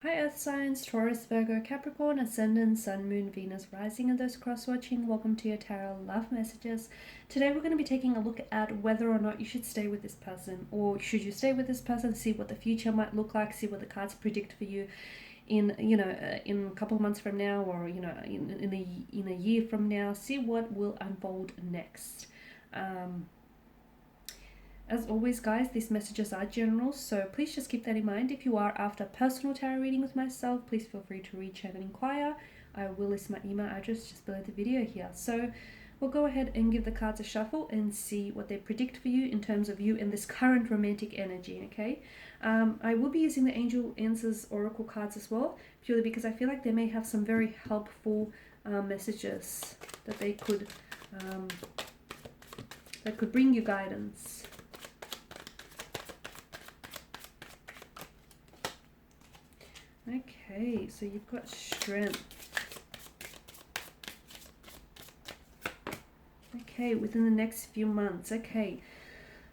Hi Earth signs, Taurus, Virgo, Capricorn, Ascendant, Sun, Moon, Venus, Rising, and those cross-watching. Welcome to your Tarot Love Messages. Today we're going to be taking a look at whether or not you should stay with this person, or should you stay with this person, see what the future might look like, see what the cards predict for you in in a couple of months from now, or in a year from now. See what will unfold next. As always, guys, these messages are general, so please just keep that in mind. If you are after personal tarot reading with myself, please feel free to reach out and inquire. I will list my email address just below the video here. So we'll go ahead and give the cards a shuffle and see what they predict for you in terms of you in this current romantic energy, okay? I will be using the Angel Answers Oracle cards as well, purely because I feel like they may have some very helpful messages that they could bring you guidance. Okay, so you've got strength. Okay, within the next few months. Okay,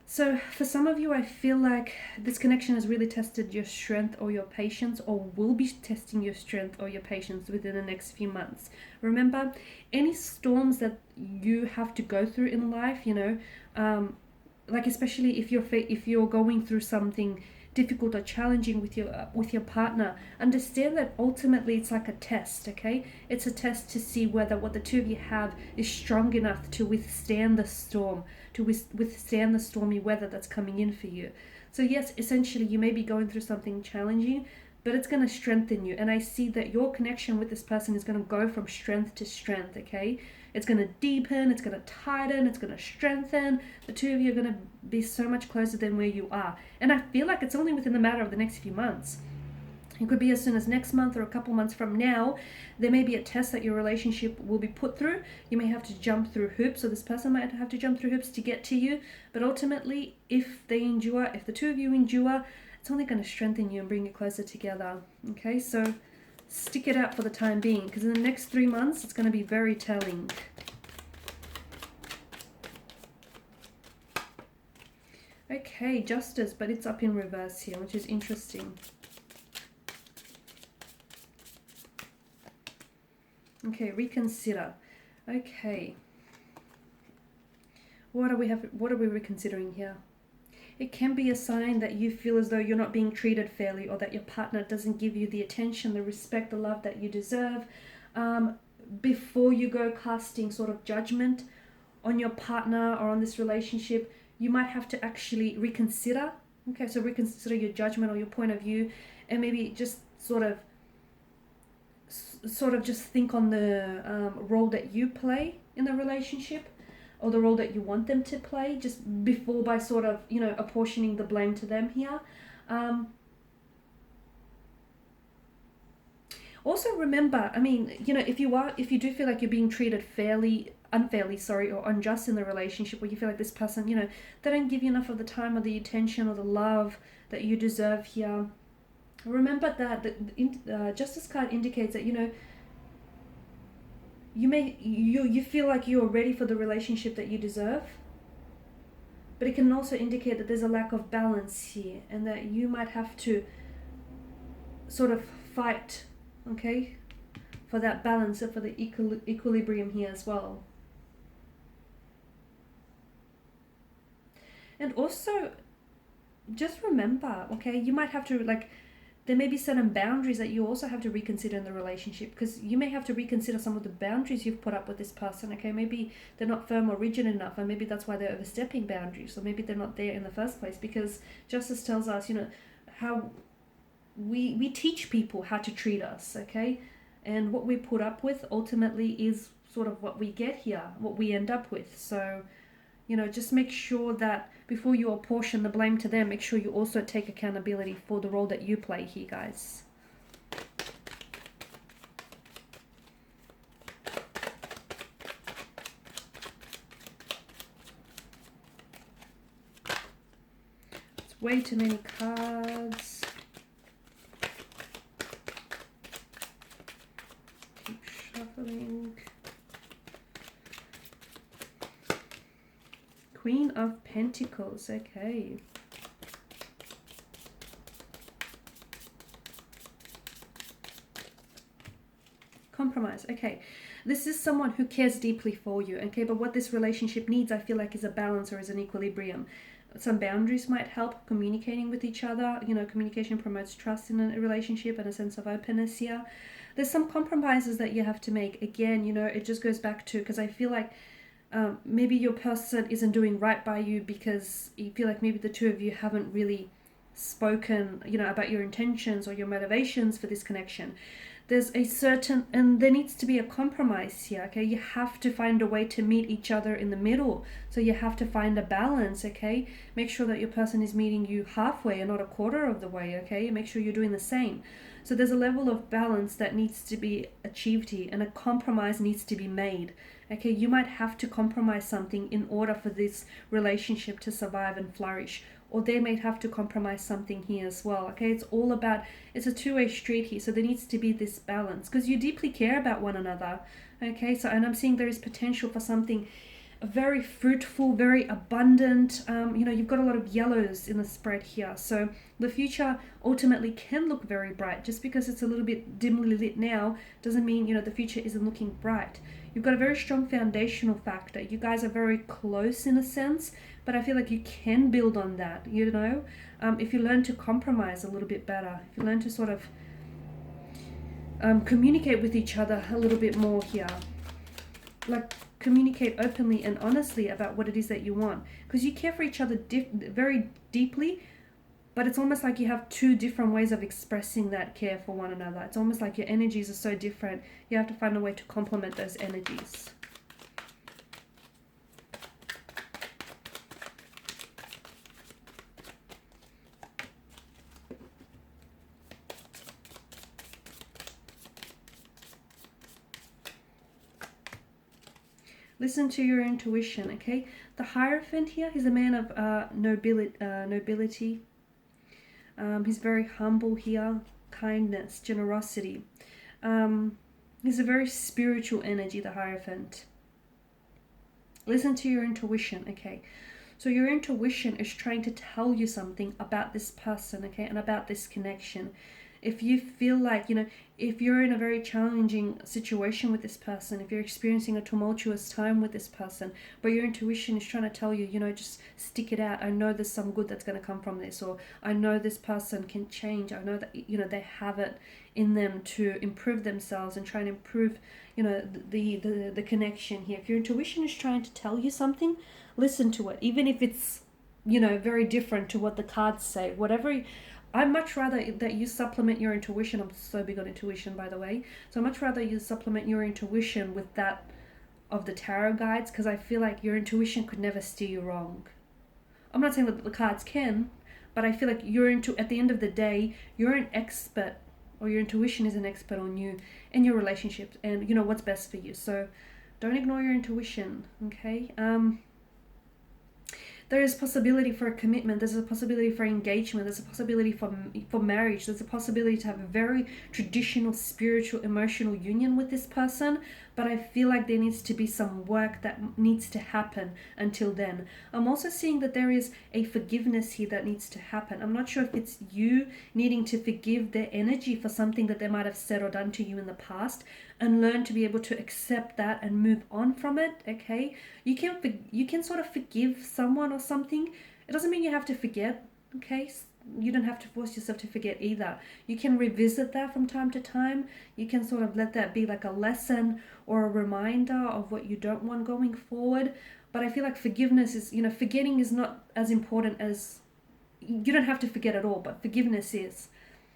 so for some of you, I feel like this connection has really tested your strength or your patience, or will be testing your strength or your patience within the next few months. Remember, any storms that you have to go through in life, like especially if you're going through something difficult or challenging with your partner, understand that ultimately it's like a test, okay? It's a test to see whether what the two of you have is strong enough to withstand the storm, to withstand the stormy weather that's coming in for you. So yes, essentially you may be going through something challenging, but it's going to strengthen you. And I see that your connection with this person is going to go from strength to strength, okay? It's going to deepen, it's going to tighten, it's going to strengthen. The two of you are going to be so much closer than where you are. And I feel like it's only within the matter of the next few months. It could be as soon as next month or a couple months from now. There may be a test that your relationship will be put through. You may have to jump through hoops, or this person might have to jump through hoops to get to you. But ultimately, if the two of you endure, it's only going to strengthen you and bring you closer together. Okay, so stick it out for the time being, because in the next 3 months, it's going to be very telling. Okay, justice, but it's up in reverse here, which is interesting. Okay, reconsider. Okay. What are we reconsidering here? It can be a sign that you feel as though you're not being treated fairly, or that your partner doesn't give you the attention, the respect, the love that you deserve. Before you go casting sort of judgment on your partner or on this relationship, you might have to actually reconsider. Okay, so reconsider your judgment or your point of view, and maybe just sort of just think on the role that you play in the relationship, or the role that you want them to play, just before by sort of, apportioning the blame to them here. Also remember, if you do feel like you're being treated unfairly, or unjust in the relationship, where you feel like this person, they don't give you enough of the time or the attention or the love that you deserve here, remember that the Justice card indicates that, you feel like you're ready for the relationship that you deserve, but it can also indicate that there's a lack of balance here, and that you might have to sort of fight, okay, for that balance, or for the equilibrium here as well. And also, just remember, okay, you might have to, there may be certain boundaries that you also have to reconsider in the relationship, because you may have to reconsider some of the boundaries you've put up with this person, okay? Maybe they're not firm or rigid enough, and maybe that's why they're overstepping boundaries, or maybe they're not there in the first place, because Justice tells us, how we teach people how to treat us, okay? And what we put up with ultimately is sort of what we get here, what we end up with. So, just make sure that before you apportion the blame to them, make sure you also take accountability for the role that you play here, guys. It's way too many cards. Keep shuffling. Queen of Pentacles, okay. Compromise. Okay. This is someone who cares deeply for you. Okay. But what this relationship needs, I feel like, is a balance or is an equilibrium. Some boundaries might help, communicating with each other. You know, communication promotes trust in a relationship and a sense of openness here. There's some compromises that you have to make. Again, you know, it just goes back to, because I feel like maybe your person isn't doing right by you because you feel like maybe the two of you haven't really spoken, you know, about your intentions or your motivations for this connection. There's a certain, and there needs to be a compromise here, okay? You have to find a way to meet each other in the middle. So you have to find a balance, okay? Make sure that your person is meeting you halfway and not a quarter of the way, okay? Make sure you're doing the same. So there's a level of balance that needs to be achieved here, and a compromise needs to be made, okay? You might have to compromise something in order for this relationship to survive and flourish, or they may have to compromise something here as well, okay? It's all about, it's a two-way street here, so there needs to be this balance, because you deeply care about one another, okay? So, and I'm seeing there is potential for something very fruitful, very abundant. You know, you've got a lot of yellows in the spread here, so the future ultimately can look very bright. Just because it's a little bit dimly lit now doesn't mean, you know, the future isn't looking bright. You've got a very strong foundational factor. You guys are very close in a sense, but I feel like you can build on that, you know, if you learn to compromise a little bit better, if you learn to sort of communicate with each other a little bit more here, like communicate openly and honestly about what it is that you want, because you care for each other very deeply, but it's almost like you have two different ways of expressing that care for one another. It's almost like your energies are so different. You have to find a way to complement those energies. Listen to your intuition, okay? The Hierophant here, he's a man of nobility. He's very humble here, kindness, generosity. He's a very spiritual energy, the Hierophant. Listen to your intuition, okay? So your intuition is trying to tell you something about this person, okay, and about this connection. If you feel like, you know, if you're in a very challenging situation with this person, if you're experiencing a tumultuous time with this person, but your intuition is trying to tell you, you know, just stick it out. I know there's some good that's going to come from this, or I know this person can change. I know that, you know, they have it in them to improve themselves and try and improve, you know, the connection here. If your intuition is trying to tell you something, listen to it, even if it's, you know, very different to what the cards say. Whatever. I'd much rather that you supplement your intuition. I'm so big on intuition, by the way. So I'd much rather you supplement your intuition with that of the tarot guides, because I feel like your intuition could never steer you wrong. I'm not saying that the cards can, but I feel like at the end of the day, you're an expert, or your intuition is an expert on you and your relationships and, you know, what's best for you. So don't ignore your intuition, okay? There is possibility for a commitment. There's a possibility for engagement. There's a possibility for marriage. There's a possibility to have a very traditional, spiritual, emotional union with this person. But I feel like there needs to be some work that needs to happen until then. I'm also seeing that there is a forgiveness here that needs to happen. I'm not sure if it's you needing to forgive their energy for something that they might have said or done to you in the past, and learn to be able to accept that and move on from it, okay? You can sort of forgive someone or something. It doesn't mean you have to forget, okay? You don't have to force yourself to forget either. You can revisit that from time to time. You can sort of let that be like a lesson or a reminder of what you don't want going forward. But I feel like forgiveness is, you know, forgetting is not as important as, you don't have to forget at all, but forgiveness is.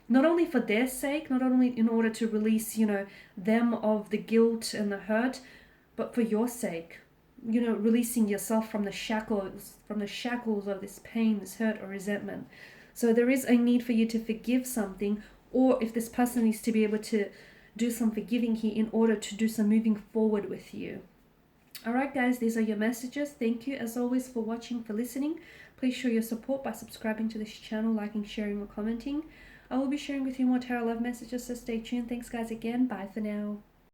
Not only for their sake, not only in order to release, you know, them of the guilt and the hurt, but for your sake, you know, releasing yourself from the shackles of this pain, this hurt or resentment. So there is a need for you to forgive something, or if this person needs to be able to do some forgiving here in order to do some moving forward with you. All right, guys, these are your messages. Thank you, as always, for watching, for listening. Please show your support by subscribing to this channel, liking, sharing, or commenting. I will be sharing with you more tarot love messages, so stay tuned. Thanks, guys, again. Bye for now.